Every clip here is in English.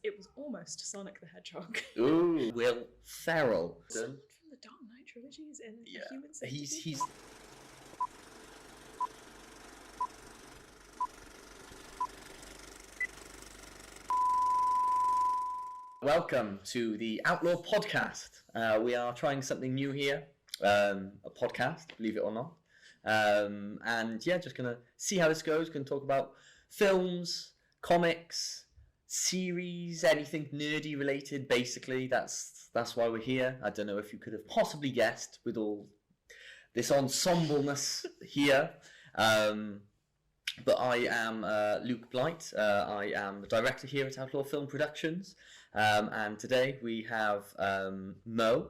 It was almost Sonic the Hedgehog. Ooh, Will Ferrell. Someone from the Dark Knight trilogy is in the Human Centipede. He's. Welcome to the Outlaw Podcast. We are trying something new here, a podcast, believe it or not. And yeah, just gonna see how this goes. Gonna talk about films, comics, series, anything nerdy related. Basically, that's why we're here. I don't know if you could have possibly guessed with all this ensembleness here. But I am Luke Blight. I am the director here at Outlaw Film Productions. And today we have Mo,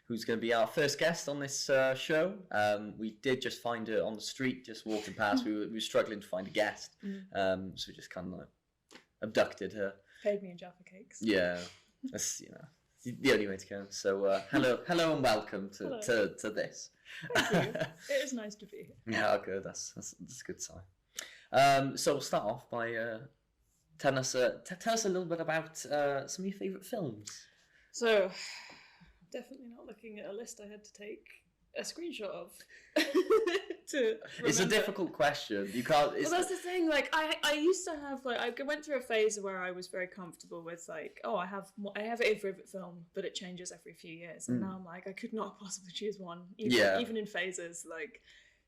who's going to be our first guest on this show. We did just find her on the street, just walking past. We were struggling to find a guest. So we just kind of abducted her. Paid me in Jaffa cakes. Yeah, that's the only way to go. So hello and welcome to this. Thank you. It is nice to be here. Yeah, good. That's a good sign. So we'll start off by tell us a little bit about some of your favourite films. So, definitely not looking at a list I had to take a screenshot of. It's a difficult question. You can't. Well, that's the thing. Like, I used to have I went through a phase where I was very comfortable with I have a favourite film, but it changes every few years, and now I'm like I could not possibly choose one, even in phases.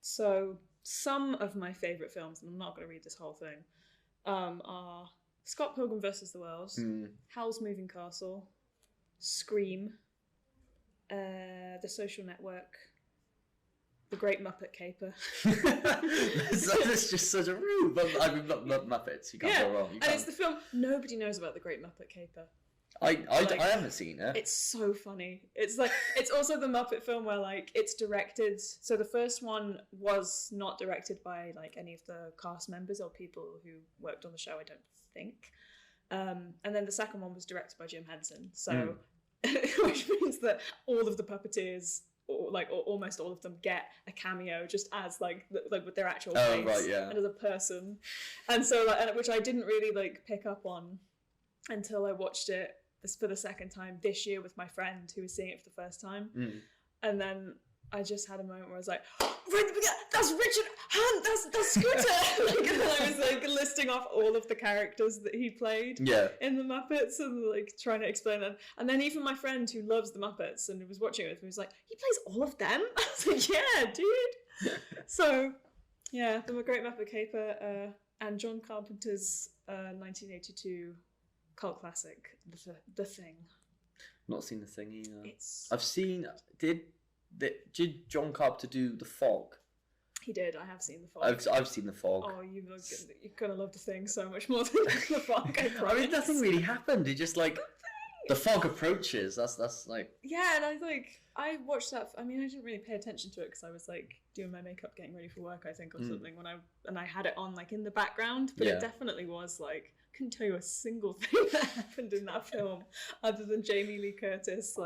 So some of my favourite films, and I'm not going to read this whole thing, are Scott Pilgrim vs. the World, Howl's Moving Castle, Scream, The Social Network, The Great Muppet Caper. That's just such a rude. I mean, not Muppets. You can't go wrong. And it's the film nobody knows about, The Great Muppet Caper. I haven't seen it. It's so funny. It's also the Muppet film where it's directed. So the first one was not directed by any of the cast members or people who worked on the show, I don't think. And then the second one was directed by Jim Henson. So which means that all of the puppeteers, or almost all of them, get a cameo just as with their actual face and as a person. And so which I didn't really take up on until I watched it for the second time this year with my friend who was seeing it for the first time. And then I just had a moment where I was like, that's Richard Hunt, that's Scooter. And then I was listing off all of the characters that he played in the Muppets and trying to explain them. And then even my friend who loves the Muppets and who was watching it with me was like, he plays all of them? I was like, yeah, dude. So yeah, The Great Muppet Caper and John Carpenter's 1982 cult classic, The Thing. Not seen The Thing either. I've seen. Did John Carpenter do The Fog? He did. I have seen The Fog. I've seen The Fog. Oh, you're gonna love The Thing so much more than The Fog. I mean, nothing really happened. It just the fog approaches. That's yeah, and I watched that. I mean, I didn't really pay attention to it because I was doing my makeup, getting ready for work, I think, or something. When I had it on in the background, but it definitely was couldn't tell you a single thing that happened in that film other than Jamie Lee Curtis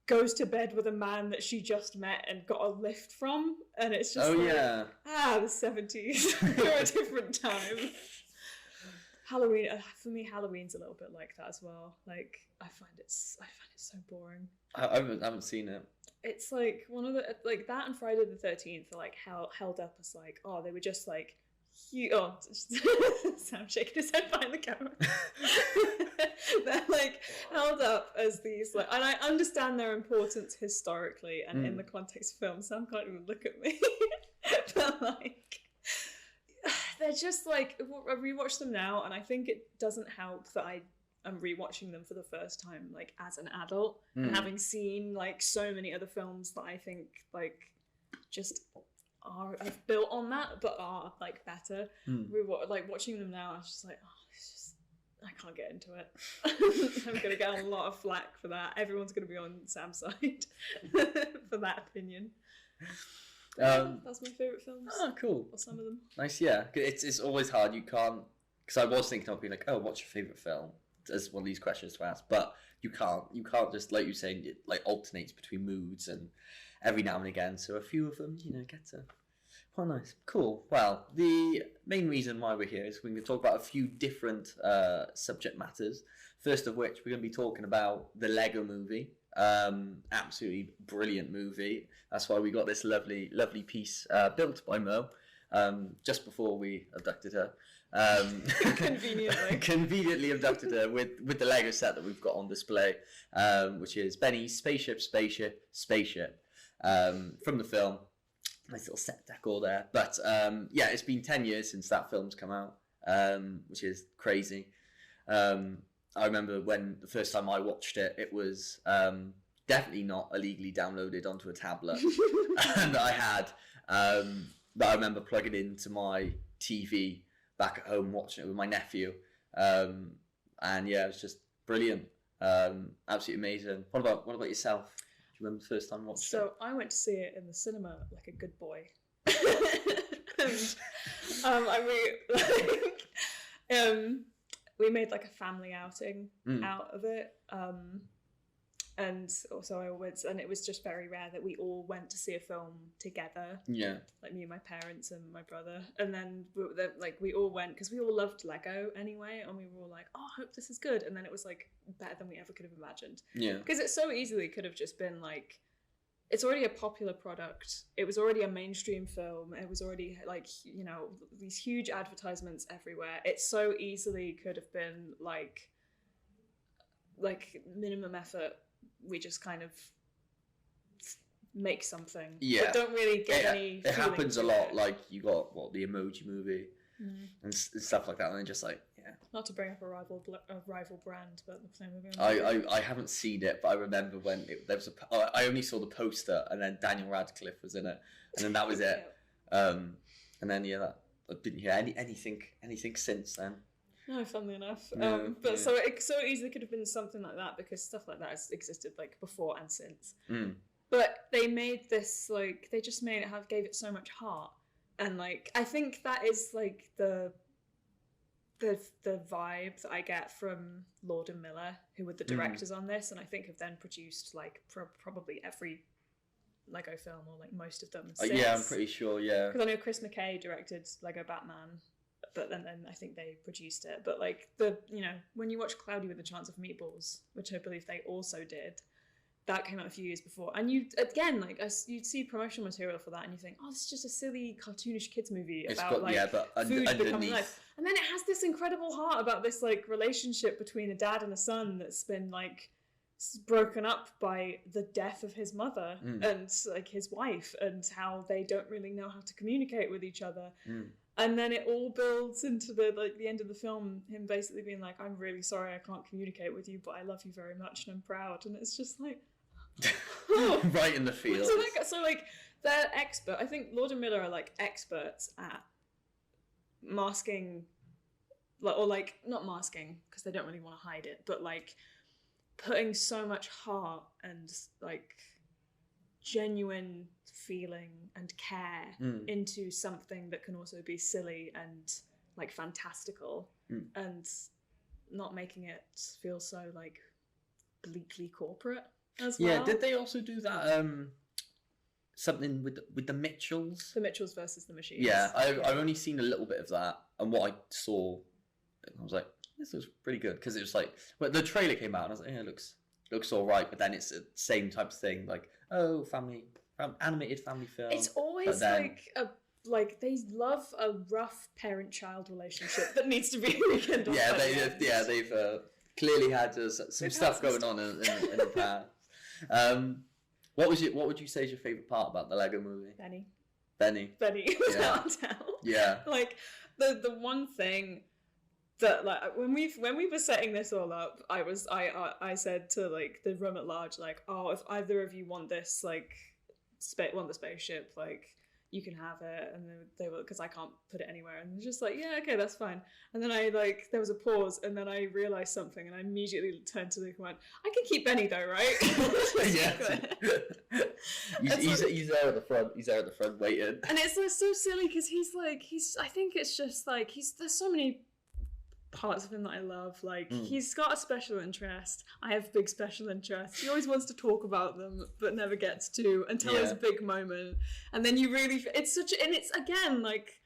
goes to bed with a man that she just met and got a lift from, and it's just the 70s. They're a different time. Halloween, for me, Halloween's a little bit like that as well. I find it so boring. I haven't seen it. It's one of the that and Friday the 13th are held up as they were just huge. Oh, Sam shaking his head behind the camera. They're held up as these and I understand their importance historically and in the context of film. Sam can't even look at me, but they're just I rewatch them now, and I think it doesn't help that I'm rewatching them for the first time as an adult and having seen so many other films that I think just I've built on that but are better. Watching them now, I was just I can't get into it. I'm gonna get a lot of flack for that. Everyone's gonna be on Sam's side for that opinion. That's my favourite films. Oh, cool. Or some of them. Nice, yeah. It's always hard. You can't, because I was thinking of being what's your favourite film? As one of these questions to ask, but you can't just, like you're saying, it alternates between moods and every now and again. So a few of them, get to Oh, nice. Cool. Well, the main reason why we're here is we can talk about a few different subject matters. First of which, we're going to be talking about the Lego movie. Absolutely brilliant movie. That's why we got this lovely piece built by Mo just before we abducted her. Conveniently abducted her with the Lego set that we've got on display, which is Benny's spaceship from the film. Nice little set decor there. But yeah, it's been 10 years since that film's come out, which is crazy. I remember when the first time I watched it, it was definitely not illegally downloaded onto a tablet that I had. But I remember plugging it into my TV back at home, watching it with my nephew. And yeah, it was just brilliant. Absolutely amazing. What about yourself? Do you remember the first time you watched it? So I went to see it in the cinema like a good boy. We made like a family outing out of it. And also I went, and it was just very rare that we all went to see a film together. Yeah. Like me and my parents and my brother. And then we all went because we all loved Lego anyway, and we were all like, oh, I hope this is good. And then it was like better than we ever could have imagined. Yeah. Because it so easily could have just been like, it's already a popular product. It was already a mainstream film. It was already like, you know, these huge advertisements everywhere. It so easily could have been like minimum effort. We just kind of make something. Yeah. But don't really get any. It happens a lot. Like you got the Emoji Movie and stuff like that, and then just like Not to bring up a rival brand, but the same movie. I haven't seen it, but I remember when there was I only saw the poster, and then Daniel Radcliffe was in it, and then that was it. And then I didn't hear anything since then. No, funnily enough. So it so easily could have been something like that, because stuff like that has existed like before and since. But they made this like they just made it gave it so much heart, and like I think that is like the vibe that I get from Lord and Miller, who were the directors on this, and I think have then produced like probably every Lego film, or like most of them. Yeah, I'm pretty sure. Yeah, because I know Chris McKay directed Lego Batman. But then I think they produced it. But like when you watch Cloudy with a Chance of Meatballs, which I believe they also did, that came out a few years before. And you'd see promotional material for that, and you think, oh, this is just a silly cartoonish kids movie about food becoming life. And then it has this incredible heart about this like relationship between a dad and a son that's been like broken up by the death of his mother and like his wife, and how they don't really know how to communicate with each other. And then it all builds into the end of the film, him basically being like, I'm really sorry I can't communicate with you, but I love you very much and I'm proud. And it's just like... right in the field. So they're expert. I think Lord and Miller are like experts at masking, or like, not masking, because they don't really want to hide it, but like putting so much heart and like genuine feeling and care into something that can also be silly and like fantastical, and not making it feel so like bleakly corporate as well. Yeah, did they also do that something with the Mitchells? The Mitchells versus the Machines. Yeah, I've only seen a little bit of that, and what I saw, I was like, this looks pretty good, because it was like, well, the trailer came out and I was like, yeah, it looks all right, but then it's the same type of thing, like, oh, animated family film. It's always like they love a rough parent-child relationship that needs to be rekindled. They've clearly had some stuff going on in the past. What would you say is your favourite part about the Lego movie? Benny. Without doubt. Yeah. Like the one thing that like when we were setting this all up, I said to like the room at large, like, oh, if either of you want this, like want the spaceship, like you can have it. And they were, because I can't put it anywhere, and they're just like, yeah, okay, that's fine. And then there was a pause, and then I realised something, and I immediately turned to Luke and went, I can keep Benny though, right? He's there at the front. He's there at the front waiting. And it's so silly, because I think it's just like there's so many parts of him that I love. Like, he's got a special interest. I have big special interests. He always wants to talk about them, but never gets to until there's a big moment. And then you really, it's again, like,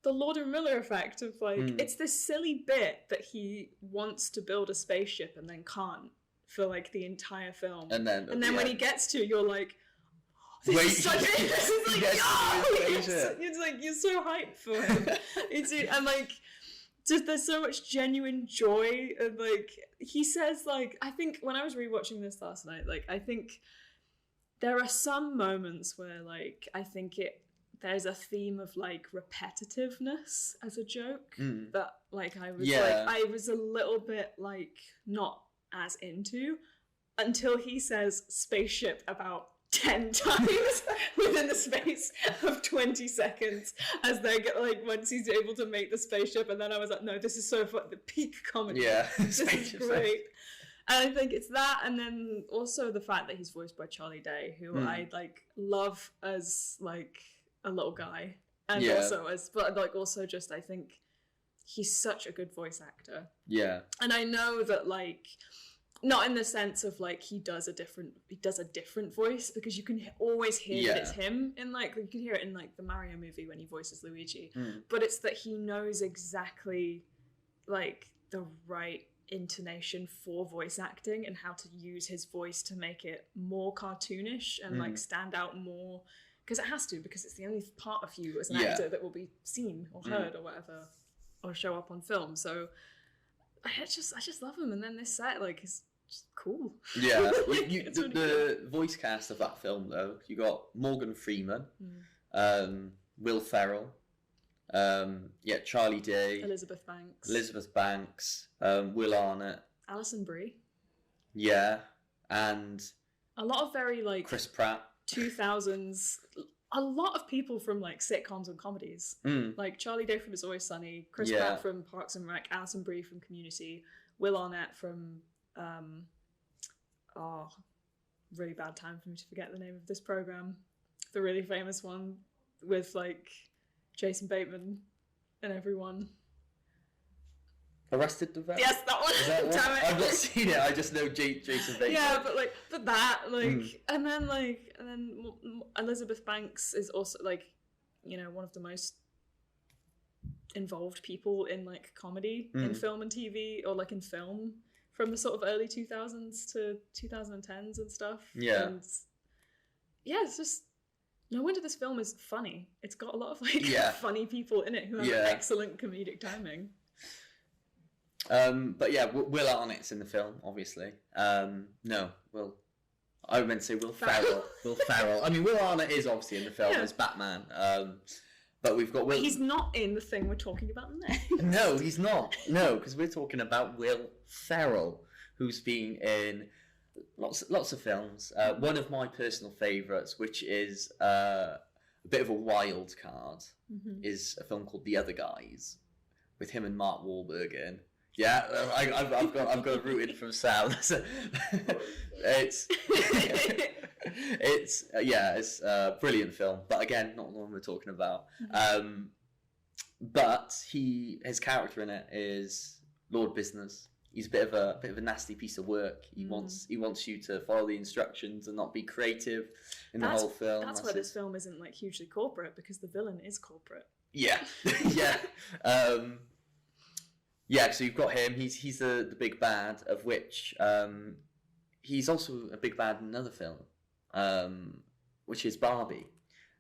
the Lord and Miller effect of, like, it's this silly bit that he wants to build a spaceship and then can't for, like, the entire film. And then when he gets to, you're like, it's like, you're so hyped for him. And, like, just there's so much genuine joy, and, like, he says, like, I think when I was rewatching this last night, like, I think there are some moments where, like, I think there's a theme of, like, repetitiveness as a joke that, like, I was a little bit, like, not as into until he says spaceship about 10 times within the space of 20 seconds as they get, like, once he's able to make the spaceship. And then I was like, no, this is so fun, the peak comedy. This is great. And I think it's that, and then also the fact that he's voiced by Charlie Day, who I, like, love as, like, a little guy, and also just, I think he's such a good voice actor. And I know that, like, not in the sense of, like, he does a different voice, because you can always hear that it's him in, like, you can hear it in, like, the Mario movie when he voices Luigi, but it's that he knows exactly, like, the right intonation for voice acting and how to use his voice to make it more cartoonish and like stand out more, because it has to, because it's the only part of you as an actor that will be seen or heard or whatever, or show up on film. So I just love him. And then this set, like, is just cool. The voice cast of that film, though, you got Morgan Freeman, Will Ferrell, Charlie Day, Elizabeth Banks, Will Arnett, Alison Brie, and a lot of very, like, Chris Pratt, 2000s, a lot of people from, like, sitcoms and comedies, like Charlie Day from It's Always Sunny, Chris Pratt from Parks and Rec, Alison Brie from Community, Will Arnett from really bad time for me to forget the name of this program, the really famous one with, like, Jason Bateman and everyone. Arrested Development? Yes, that one. Damn it. I've not seen it. I just know Jason Bateman. Yeah, but that, like, and then Elizabeth Banks is also, like, you know, one of the most involved people in, like, comedy in film and TV, or, like, in film from the sort of early 2000s to 2010s and stuff. And it's just, no wonder this film is funny. It's got a lot of, like, funny people in it who have excellent comedic timing. Will Arnett's in the film, obviously. I meant to say Will Ferrell. Will Ferrell. I mean, Will Arnett is obviously in the film as Batman. But we've got Will. He's not in the thing we're talking about next. No, he's not. No, because we're talking about Will Ferrell, who's been in lots of films. One of my personal favourites, which is a bit of a wild card, is a film called The Other Guys, with him and Mark Wahlberg in. Yeah, I've got a rooted from Sam. It's a brilliant film, but again, not the one we're talking about. But his character in it is Lord Business. He's a bit of a nasty piece of work. He wants you to follow the instructions and not be creative in the whole film. That's why this film isn't, like, hugely corporate, because the villain is corporate. So you've got him. He's the big bad, of which he's also a big bad in another film, which is Barbie,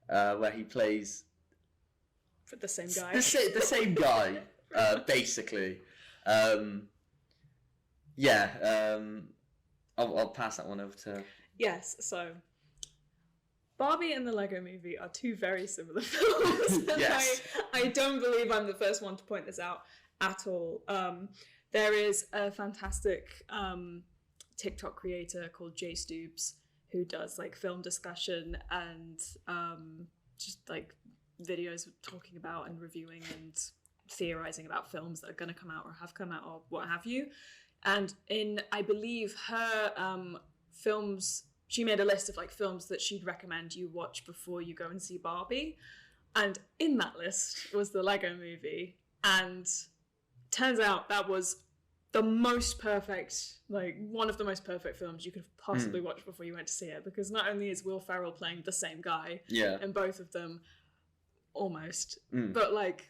where he plays the same guy. The same guy, basically. I'll pass that one over to. Yes, so Barbie and the Lego Movie are two very similar films. Yes. I don't believe I'm the first one to point this out at all. There is a fantastic TikTok creator called Jay Stoobs who does, like, film discussion and just, like, videos talking about and reviewing and theorizing about films that are going to come out or have come out or what have you. And in, I believe, her films, she made a list of, like, films that she'd recommend you watch before you go and see Barbie. And in that list was the Lego Movie. And turns out that was the most perfect, like one of the most perfect films you could possibly watch before you went to see it, because not only is Will Ferrell playing the same guy in both of them, almost, but like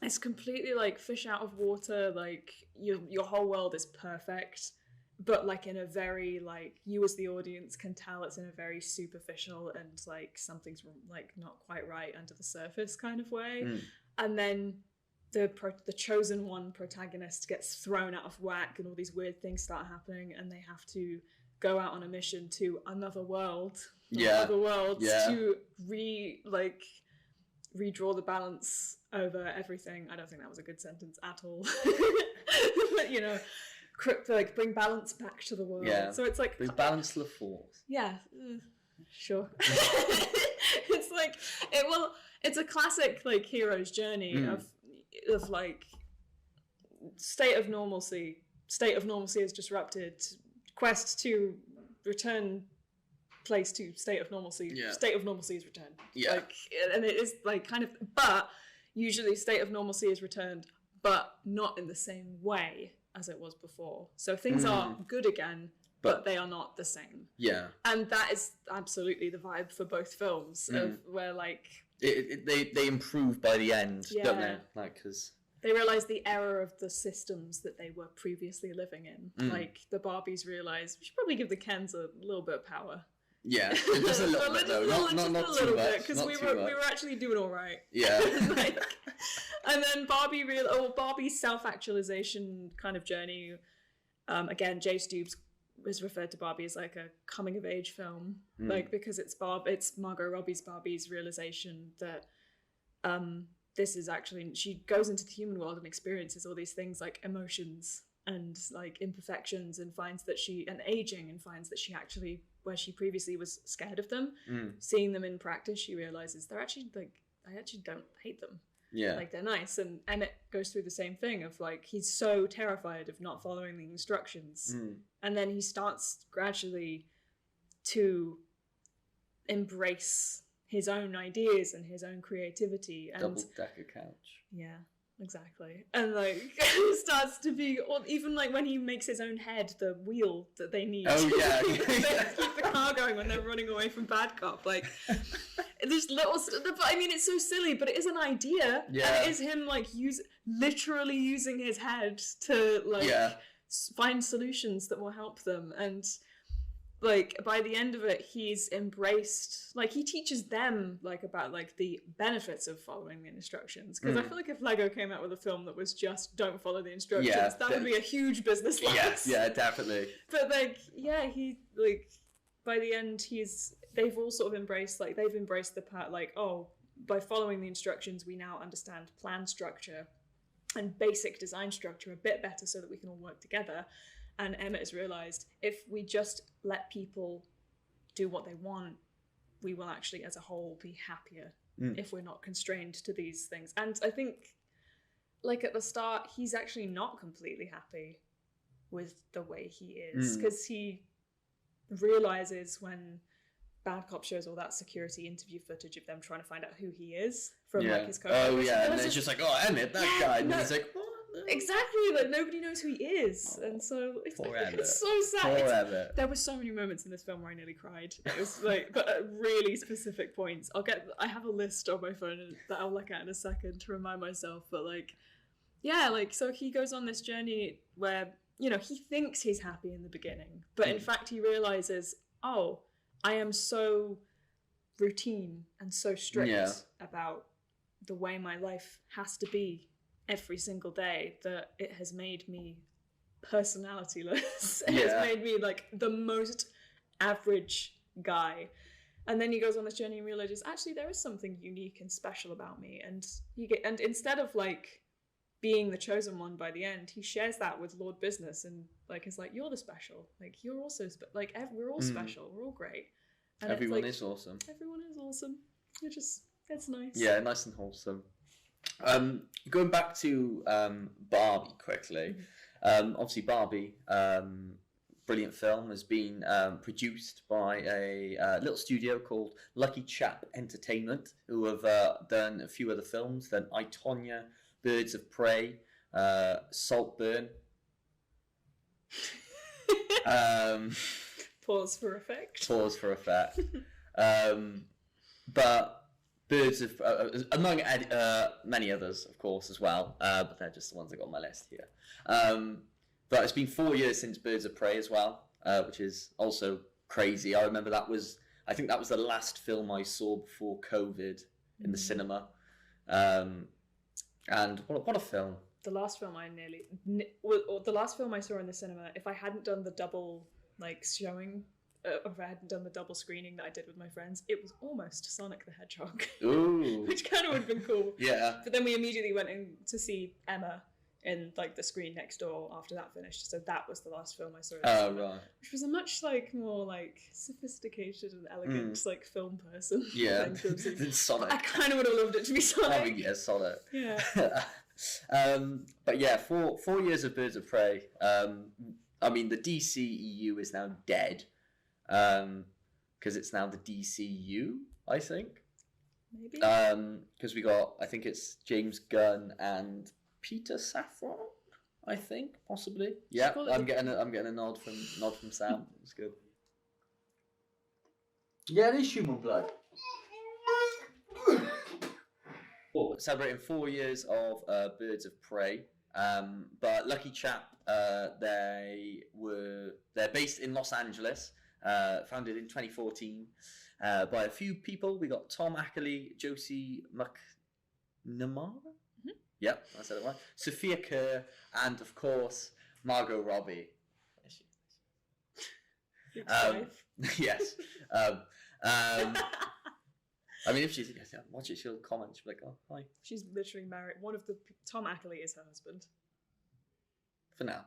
it's completely like fish out of water, like your whole world is perfect, but like in a very, like, you as the audience can tell it's in a very superficial and like something's like not quite right under the surface kind of way. And then the chosen one protagonist gets thrown out of whack and all these weird things start happening, and they have to go out on a mission to another world to redraw the balance over everything. I don't think that was a good sentence at all. But, you know, like bring balance back to the world. Yeah. So it's like... bring balance to the force. Yeah. Sure. It's like... it's a classic, like, hero's journey of like state of normalcy is disrupted, quest to return place to state of normalcy is returned, like, and it is like kind of, but usually state of normalcy is returned, but not in the same way as it was before, so things are good again, but they are not the same. And that is absolutely the vibe for both films, of where like they improve by the end, don't they? Like, because they realise the error of the systems that they were previously living in. Like, the Barbies realise, we should probably give the Kens a little bit of power. Yeah, just a little bit, though. Not too much. Because we were actually doing all right. Yeah. Like, and then Barbie's self-actualization kind of journey. Again, Jay Stoops was referred to Barbie as like a coming-of-age film, like, because it's Margot Robbie's Barbie's realization that this is actually, she goes into the human world and experiences all these things like emotions and like imperfections, and finds that aging, and finds that she actually, where she previously was scared of them, seeing them in practice, she realizes they're actually like, I actually don't hate them. Like, they're nice. And Emmett goes through the same thing of like, he's so terrified of not following the instructions, and then he starts gradually to embrace his own ideas and his own creativity, and double-decker couch. Yeah, exactly. And like, starts to be, even like when he makes his own head the wheel that they need to keep the car going when they're running away from Bad Cop. Like, there's little stuff, but I mean, it's so silly, but it is an idea. And it is him like literally using his head to like find solutions that will help them. And like, by the end of it, he's embraced, like, he teaches them like about like the benefits of following the instructions, because I feel like if Lego came out with a film that was just don't follow the instructions, that would be a huge business loss. Yeah, definitely. But like, he like, by the end, they've all sort of embraced the part like, oh, by following the instructions we now understand plan structure and basic design structure a bit better, so that we can all work together. And Emmett has realised, if we just let people do what they want, we will actually, as a whole, be happier if we're not constrained to these things. And I think, like, at the start, he's actually not completely happy with the way he is, because he realises when Bad Cop shows all that security interview footage of them trying to find out who he is from like his co-workers. Oh yeah, and it's just like, oh, Emmett, that guy, and he's like, what? Exactly, like nobody knows who he is, and so it's so sad. There were so many moments in this film where I nearly cried. It was like, but at really specific points. I have a list on my phone that I'll look at in a second to remind myself. But like, yeah, like, so he goes on this journey where, you know, he thinks he's happy in the beginning, but in fact he realizes, oh, I am so routine and so strict about the way my life has to be every single day, that it has made me personalityless. It has made me like the most average guy. And then he goes on this journey and realizes, actually, there is something unique and special about me. And instead of like being the chosen one by the end, he shares that with Lord Business, and like is like, you're the special. Like, you're also we're all special. We're all great. And everyone is awesome. Everyone is awesome. It's nice. Yeah, nice and wholesome. Going back to Barbie quickly. Obviously, Barbie, brilliant film, has been produced by a little studio called Lucky Chap Entertainment, who have done a few other films. Then I, Tonya, Birds of Prey, Saltburn. Pause for effect. But Birds of among many others, of course, as well. But they're just the ones I got on my list here. But it's been 4 years since Birds of Prey as well, which is also crazy. I remember I think that was the last film I saw before COVID in the cinema. And what a film! The last film the last film I saw in the cinema, if I hadn't done the double showing, or if I hadn't done the double screening that I did with my friends, it was almost Sonic the Hedgehog. Ooh. Which kind of would have been cool. Yeah. But then we immediately went in to see Emma in the screen next door after that finished. So that was the last film I saw. Oh, right. Which was a much more sophisticated and elegant film person. Yeah. Than Sonic. I kind of would have loved it to be Sonic. I mean, yeah, Sonic. Yeah. But yeah, 4 years of Birds of Prey. I mean, the DCEU is now dead. Because it's now the DCU, I think. Maybe. Because we got, I think it's James Gunn and Peter Safran, I think, possibly. Yeah, I'm getting a nod from Sam. It's good. Yeah, it is human blood. Celebrating 4 years of Birds of Prey. But Lucky Chap, they're based in Los Angeles. Founded in 2014 by a few people. We got Tom Ackley, Josie McNamara. Yep, I said it right. Sophia Kerr, and of course Margot Robbie. Yes. I mean, if she's watch it, she'll comment. She'll be like, "Oh, hi." She's literally married. Tom Ackley is her husband. For now.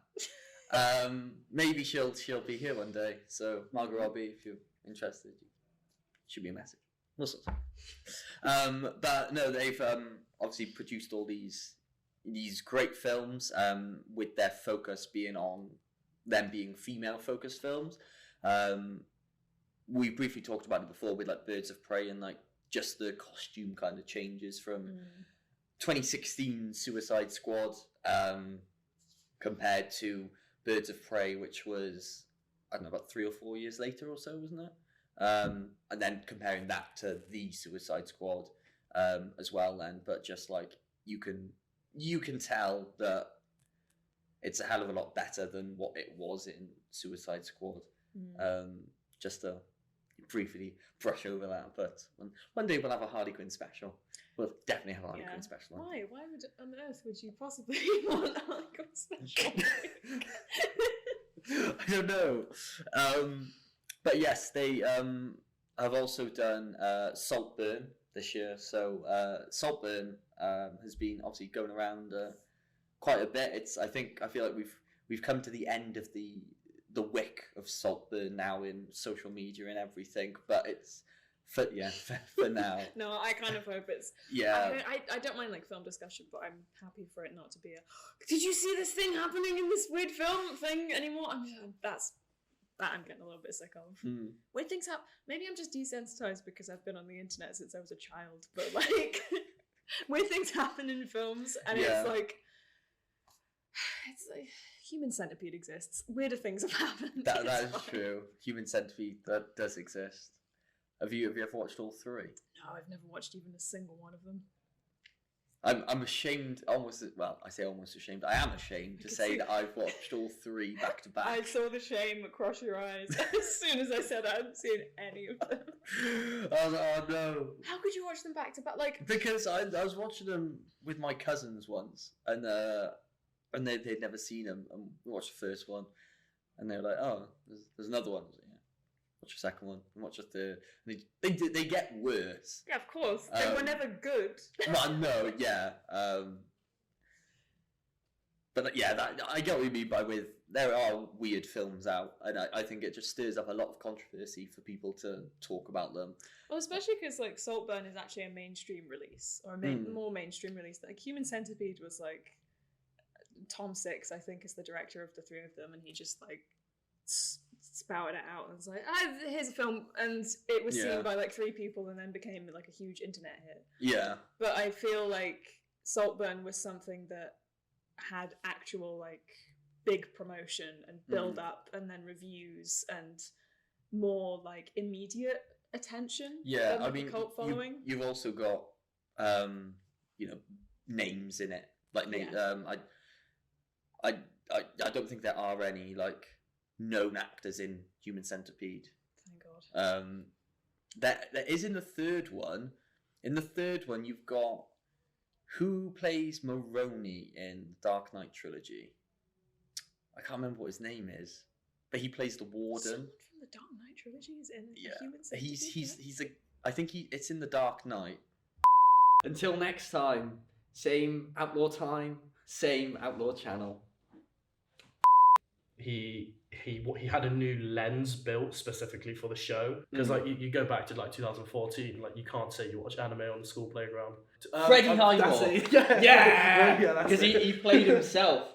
Maybe she'll be here one day. So Margot Robbie, if you're interested, should be a message. All sorts. But no, they've obviously produced all these great films. With their focus being on them being female-focused films. We briefly talked about it before with Birds of Prey and just the costume kind of changes from 2016 Suicide Squad compared to Birds of Prey, which was, I don't know, about 3 or 4 years later or so, wasn't it? And then comparing that to the Suicide Squad as well then, but just you can tell that it's a hell of a lot better than what it was in Suicide Squad. Just to briefly brush over that, but one day we'll have a Harley Quinn special. We'll definitely have a Harley Quinn special. Why on earth would you possibly want a Harley Quinn special? I don't know. But yes, they have also done Saltburn this year. So Saltburn has been obviously going around quite a bit. I feel like we've come to the end of the wick of Saltburn now in social media and everything, but it's for now. No, I kind of hope it's. Yeah. I don't mind film discussion, but I'm happy for it not to be did you see this thing happening in this weird film thing anymore? That's that I'm getting a little bit sick of. Weird things happen. Maybe I'm just desensitized because I've been on the internet since I was a child, but weird things happen in films, and it's like Human Centipede exists. Weirder things have happened. That is true. Human Centipede, that does exist. Have you ever watched all 3? No, I've never watched even a single one of them. I'm ashamed, I say almost ashamed. I am ashamed to say that I've watched all 3 back to back. I saw the shame across your eyes as soon as I said I hadn't seen any of them. Oh no. How could you watch them back to back? Because I was watching them with my cousins once, and they'd never seen them, and we watched the first one, and they were like, "Oh, there's another one." I was like, yeah. Watch the second one, and watch the third. And they get worse. Yeah, of course. They were never good. No, yeah. But I get what you mean by there are weird films out, and I think it just stirs up a lot of controversy for people to talk about them. Well, especially because Saltburn is actually a mainstream release, or more mainstream release. Human Centipede was Tom Six, I think, is the director of the 3 of them, and he just spouted it out and was like, here's a film, and it was seen by 3 people and then became a huge internet hit. Yeah. But I feel Saltburn was something that had actual like big promotion and build up and then reviews and more like immediate attention. Yeah, than, like, I mean, a cult following. you've also got names in it. Like I don't think there are any like known actors in Human Centipede. Thank God. There is in the third one. In the third one, you've got who plays Moroni in the Dark Knight trilogy. I can't remember what his name is, but he plays the warden. Someone from the Dark Knight trilogy is in Human Centipede. I think it's in the Dark Knight. Until next time, same Outlaw time, same Outlaw channel. He had a new lens built specifically for the show, because like you go back to like 2014, like you can't say you watch anime on the school playground. Freddie Highmore. That's it. Yeah, because he played himself.